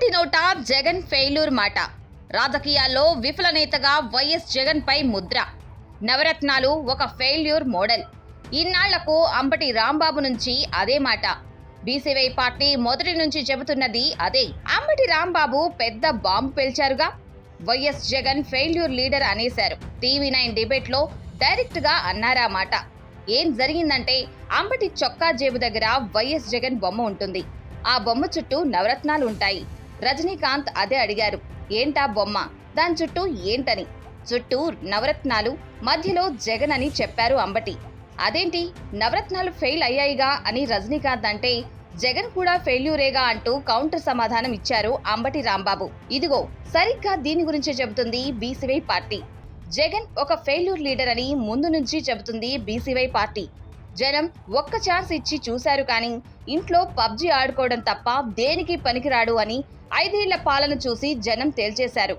అంబటి నోట జగన్ ఫెయిల్యూర్ మాట. రాజకీయాల్లో విఫల నేతగా వైఎస్ జగన్ పై ముద్ర. నవరత్నాలు ఒక ఫెయిల్యూర్ మోడల్. ఇన్నాళ్లకు అంబటి రాంబాబు నుంచి అదే మాట. బీసీవై పార్టీ మొదటి నుంచి చెబుతున్నది అదే. అంబటి రాంబాబు పెద్ద బాంబు పేల్చారుగా. వైఎస్ జగన్ ఫెయిల్యూర్ లీడర్ అనేశారు. టీవీ9 డిబేట్ లో డైరెక్ట్ గా అన్నారా మాట. ఏం జరిగిందంటే, అంబటి చొక్కా జేబు దగ్గర వైఎస్ జగన్ బొమ్మ ఉంటుంది. ఆ బొమ్మ చుట్టూ నవరత్నాలు ఉంటాయి. రజనీకాంత్ అదే అడిగారు, ఏంటా బొమ్మ, దాని చుట్టూ ఏంటని. చుట్టూ నవరత్నాలు, మధ్యలో జగన్ అని చెప్పారు అంబటి. అదేంటి, నవరత్నాలు ఫెయిల్ అయ్యాయిగా అని రజనీకాంత్ అంటే, జగన్ కూడా ఫెయిల్యూరేగా అంటూ కౌంటర్ సమాధానం ఇచ్చారు అంబటి రాంబాబు. ఇదిగో సరిగ్గా దీని గురించి చెబుతుంది బీసీవై పార్టీ. జగన్ ఒక ఫెయిల్యూర్ లీడర్ అని ముందు నుంచి చెబుతుంది బీసీవై పార్టీ. జనం ఒక్క ఛాన్స్ ఇచ్చి చూశారు కానీ ఇంట్లో పబ్జీ ఆడుకోవడం తప్ప దేనికి పనికిరాడు అని 5 ఏళ్ల పాలన చూసి జనం తేల్చేశారు.